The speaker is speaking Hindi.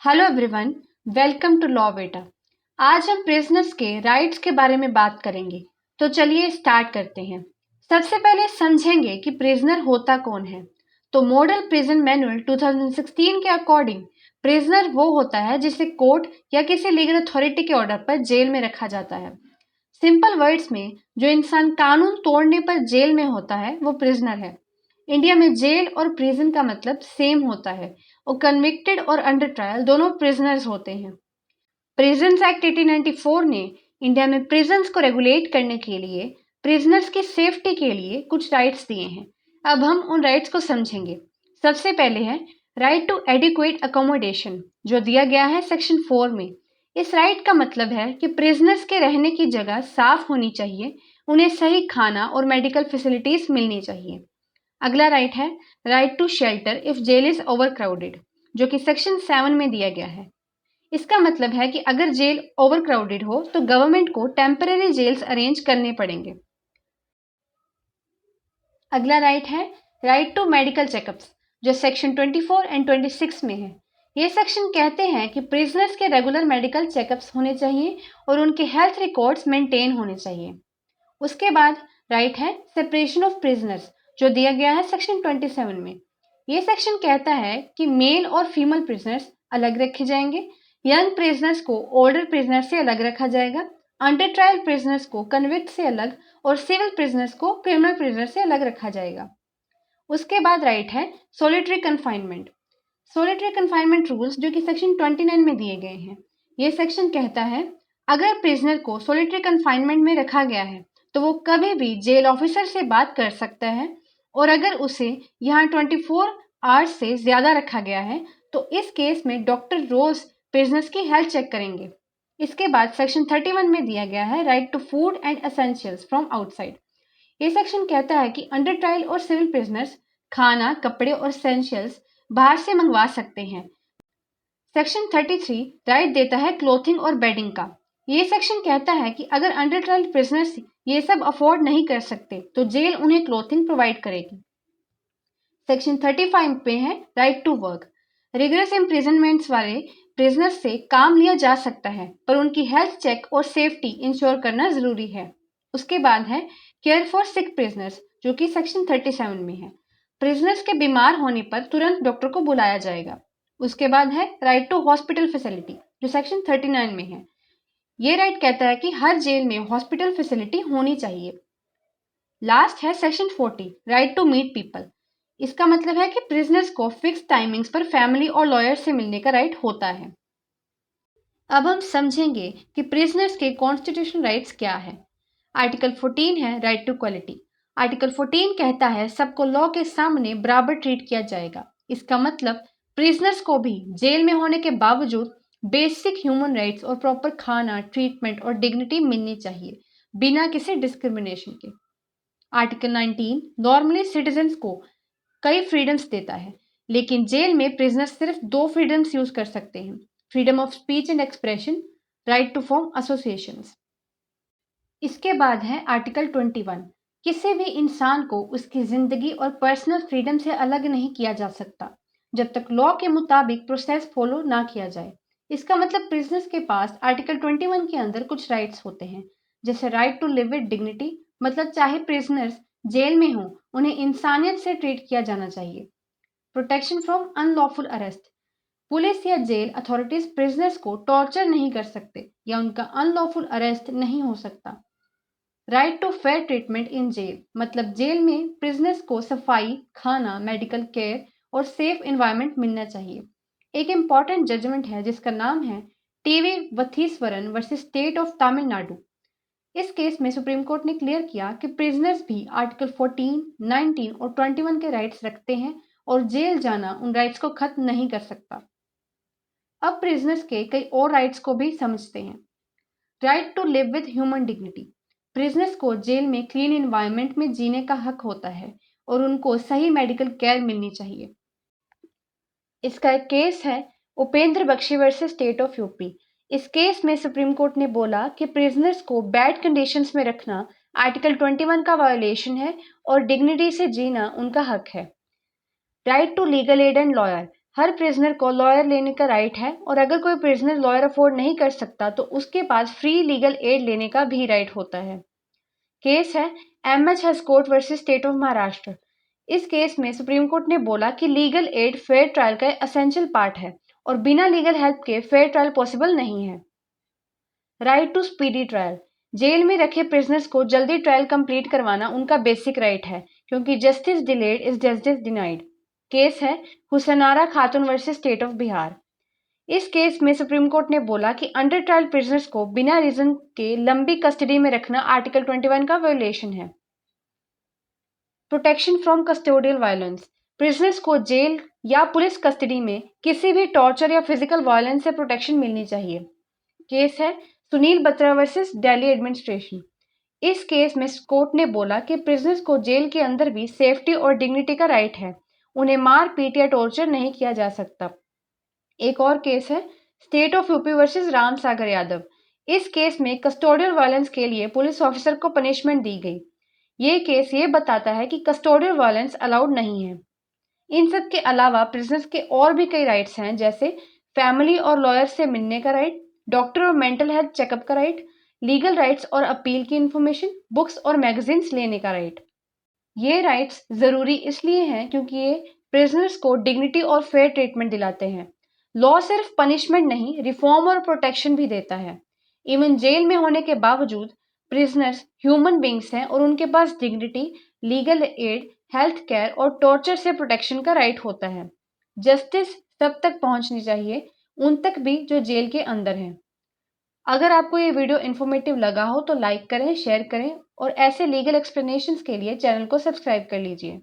Hello everyone, welcome to law बेटा। आज हम प्रिजनर्स के राइट्स के बारे में बात करेंगे। तो चलिए स्टार्ट करते हैं। सबसे पहले समझेंगे कि प्रिजनर होता कौन है। तो मॉडल प्रिजन मैनुअल 2016 के अकॉर्डिंग प्रिजनर वो होता है जिसे कोर्ट या किसी लीगल अथॉरिटी के ऑर्डर पर जेल में रखा जाता है। सिंपल वर्ड्स में जो इंसान कानून तोड़ने पर जेल में होता है वो प्रिजनर है। इंडिया में जेल और प्रिजन का मतलब सेम होता है और कन्विक्टेड और अंडर ट्रायल दोनों प्रिजनर्स होते हैं। प्रिजन्स एक्ट 1894 ने इंडिया में प्रिजन्स को रेगुलेट करने के लिए प्रिजनर्स की सेफ्टी के लिए कुछ राइट्स दिए हैं। अब हम उन राइट्स को समझेंगे। सबसे पहले है राइट टू एडिक्वेट अकोमोडेशन, जो दिया गया है सेक्शन 4 में। इस राइट का मतलब है कि प्रिजनर्स के रहने की जगह साफ होनी चाहिए, उन्हें सही खाना और मेडिकल फैसिलिटीज मिलनी चाहिए। अगला राइट है right to shelter if jail is over crowded, जो कि सेक्शन 7 में दिया गया है। इसका मतलब है कि अगर जेल ओवर क्राउडेड हो तो गवर्नमेंट को टेम्पररी जेल्स अरेंज करने पड़ेंगे। अगला राइट है राइट टू मेडिकल चेकअप्स, जो सेक्शन 24 एंड 26 में है। ये सेक्शन कहते हैं कि प्रिजनर्स के रेगुलर मेडिकल चेकअप्स होने चाहिए और उनके हेल्थ रिकॉर्ड्स मेंटेन होने चाहिए। उसके बाद राइट है सेपरेशन ऑफ प्रिजनर्स, जो दिया गया है सेक्शन 27 में। ये सेक्शन कहता है कि मेल और फीमेल प्रिजनर्स अलग रखे जाएंगे, यंग प्रिजनर्स को ओल्डर प्रिजनर से अलग रखा जाएगा, अंडर ट्रायल प्रिजनर्स को कन्विक्ट से अलग और सिविल प्रिजनर्स को क्रिमिनल प्रिजनर से अलग रखा जाएगा। उसके बाद राइट है solitary confinement. Solitary confinement rules जो कि सेक्शन 29 में दिए गए हैं। ये सेक्शन कहता है अगर प्रिजनर को सोलिटरी कन्फाइनमेंट में रखा गया है तो वो कभी भी जेल ऑफिसर से बात कर सकता है, और अगर उसे यहाँ 24 आवर्स से ज़्यादा रखा गया है तो इस केस में डॉक्टर रोज प्रिजनर्स की हेल्थ चेक करेंगे। इसके बाद सेक्शन 31 में दिया गया है right to food and essentials from outside. ये सेक्शन कहता है कि अंडर ट्रायल और सिविल प्रिजनर्स खाना, कपड़े और एसेंशियल्स बाहर से मंगवा सकते हैं। सेक्शन 33 राइट देता है क्लोथिंग और बेडिंग का। ये सेक्शन कहता है कि अगर अंडर ट्रायल प्रिजनर्स ये सब अफोर्ड नहीं कर सकते तो जेल उन्हें क्लोथिंग प्रोवाइड करेगी। सेक्शन 35 पे है राइट टू वर्क। रिगरस इम्प्रिजनमेंट्स वाले प्रिजनर्स से काम लिया जा सकता है, पर उनकी हेल्थ चेक और सेफ्टी इंश्योर करना जरूरी है। उसके बाद है केयर फॉर सिक प्रिजनर्स, जो कि सेक्शन 37 में है। प्रिजनर्स के बीमार होने पर तुरंत डॉक्टर को बुलाया जाएगा। उसके बाद है राइट टू हॉस्पिटल फैसिलिटी, जो सेक्शन 39 में है। ये राइट कहता है कि हर जेल में हॉस्पिटल फैसिलिटी होनी चाहिए। लास्ट है section 40 right to meet people. इसका मतलब है कि प्रिजनर्स को फिक्स टाइमिंग्स पर फैमिली और लॉयर से मिलने का राइट होता है। अब हम समझेंगे कि प्रिजनर्स के कॉन्स्टिट्यूशनल राइट्स क्या है। आर्टिकल 14 है राइट टू क्वालिटी। आर्टिकल 14 कहता है सबको लॉ के सामने बराबर ट्रीट किया जाएगा। इसका मतलब प्रिजनर्स को भी जेल में होने के बावजूद बेसिक ह्यूमन राइट्स और प्रॉपर खाना, ट्रीटमेंट और डिग्निटी मिलनी चाहिए, बिना किसी डिस्क्रिमिनेशन के। आर्टिकल 19 नॉर्मली सिटीजन्स को कई फ्रीडम्स देता है, लेकिन जेल में प्रिजनर्स सिर्फ 2 फ्रीडम्स यूज कर सकते हैं, freedom of speech and expression, right to form associations. इसके बाद है आर्टिकल 21। किसी भी इंसान को उसकी जिंदगी और पर्सनल फ्रीडम से अलग नहीं किया जा सकता जब तक लॉ के मुताबिक प्रोसेस फॉलो ना किया जाए। इसका मतलब प्रिजनर्स के पास आर्टिकल 21 के अंदर कुछ राइट्स होते हैं, जैसे right to live with dignity, मतलब चाहे प्रिजनर्स जेल में हो उन्हें इंसानियत से ट्रीट किया जाना चाहिए। Protection from unlawful arrest, police या जेल अथॉरिटीज प्रिजनर्स को टॉर्चर नहीं कर सकते या उनका अनलॉफुल अरेस्ट नहीं हो सकता। Right to fair treatment in jail, मतलब जेल में प्रिजनर्स को सफाई, खाना, मेडिकल केयर और सेफ एनवायरनमेंट मिलना चाहिए। एक इम्पॉर्टेंट जजमेंट है जिसका नाम है TV Vatheeswaran versus state of Tamil Nadu. इस केस में सुप्रीम कोर्ट ने क्लियर किया कि प्रिजनर्स भी आर्टिकल 14, 19 और 21 के राइट्स रखते हैं और जेल जाना उन राइट्स को खत्म नहीं कर सकता। अब प्रिजनर्स के कई और राइट्स को भी समझते हैं। Right to live with human dignity, prisoners को जेल में क्लीन एनवायरनमेंट में जीने का हक होता है और उनको सही मेडिकल केयर मिलनी चाहिए। इसका एक केस है Upendra Bakshi versus state of UP. इस केस में सुप्रीम कोर्ट ने बोला कि प्रिजनर्स को बैड कंडीशंस में रखना आर्टिकल 21 का वायोलेशन है और डिग्निटी से जीना उनका हक है। Right to legal aid and lawyer, हर प्रिजनर को लॉयर लेने का राइट है और अगर कोई प्रिजनर लॉयर अफोर्ड नहीं कर सकता तो उसके पास फ्री लीगल एड लेने का भी राइट होता है। केस है MH Hoskot versus state of Maharashtra. इस केस में सुप्रीम कोर्ट ने बोला कि लीगल एड फेयर ट्रायल का एसेंशियल पार्ट है और बिना लीगल हेल्प के फेयर ट्रायल पॉसिबल नहीं है। Right to speedy trial. Jail में रखे प्रिजनर्स को जल्दी ट्रायल कंप्लीट करवाना उनका बेसिक राइट है क्योंकि justice delayed is justice denied. Case है हुसैनारा खातून वर्सेस स्टेट ऑफ बिहार। इस केस में सुप्रीम कोर्ट ने बोला कि अंडर ट्रायल प्रिजनर्स को बिना रीजन के लंबी कस्टडी में रखना आर्टिकल 21 का वायोलेशन है। Protection from custodial violence. Prisoners को जेल या पुलिस कस्टडी में किसी भी टॉर्चर या फिजिकल वायलेंस से प्रोटेक्शन मिलनी चाहिए। केस है सुनील बत्रा वर्सेस दिल्ली एडमिनिस्ट्रेशन। इस केस में कोर्ट ने बोला कि प्रिजनर्स को जेल के अंदर भी सेफ्टी और डिग्निटी का राइट है, उन्हें मार पीट या टॉर्चर नहीं किया जा सकता। एक और केस है state of UP versus Ram Sagar Yadav. इस केस में कस्टोडियल वायलेंस के लिए पुलिस ऑफिसर को पनिशमेंट दी गई। ये केस ये बताता है कि कस्टोडियल वायलेंस अलाउड नहीं है। इन सब के अलावा प्रिजनर्स के और भी कई राइट्स हैं जैसे फैमिली और लॉयर से मिलने का राइट, डॉक्टर और मेंटल हेल्थ चेकअप का राइट, लीगल राइट्स और अपील की इंफॉर्मेशन, बुक्स और मैगजीन्स लेने का राइट। ये राइट्स जरूरी इसलिए हैं क्योंकि ये प्रिजनर्स को डिग्निटी और फेयर ट्रीटमेंट दिलाते हैं। लॉ सिर्फ पनिशमेंट नहीं, रिफॉर्म और प्रोटेक्शन भी देता है। इवन जेल में होने के बावजूद प्रिजनर्स ह्यूमन बींग्स हैं और उनके पास dignity, legal aid, health care और टॉर्चर से प्रोटेक्शन का राइट होता है। जस्टिस सब तक पहुंचनी चाहिए, उन तक भी जो जेल के अंदर हैं। अगर आपको ये वीडियो इन्फॉर्मेटिव लगा हो तो लाइक करें, शेयर करें और ऐसे लीगल एक्सप्लेनेशंस के लिए चैनल को सब्सक्राइब कर लीजिए।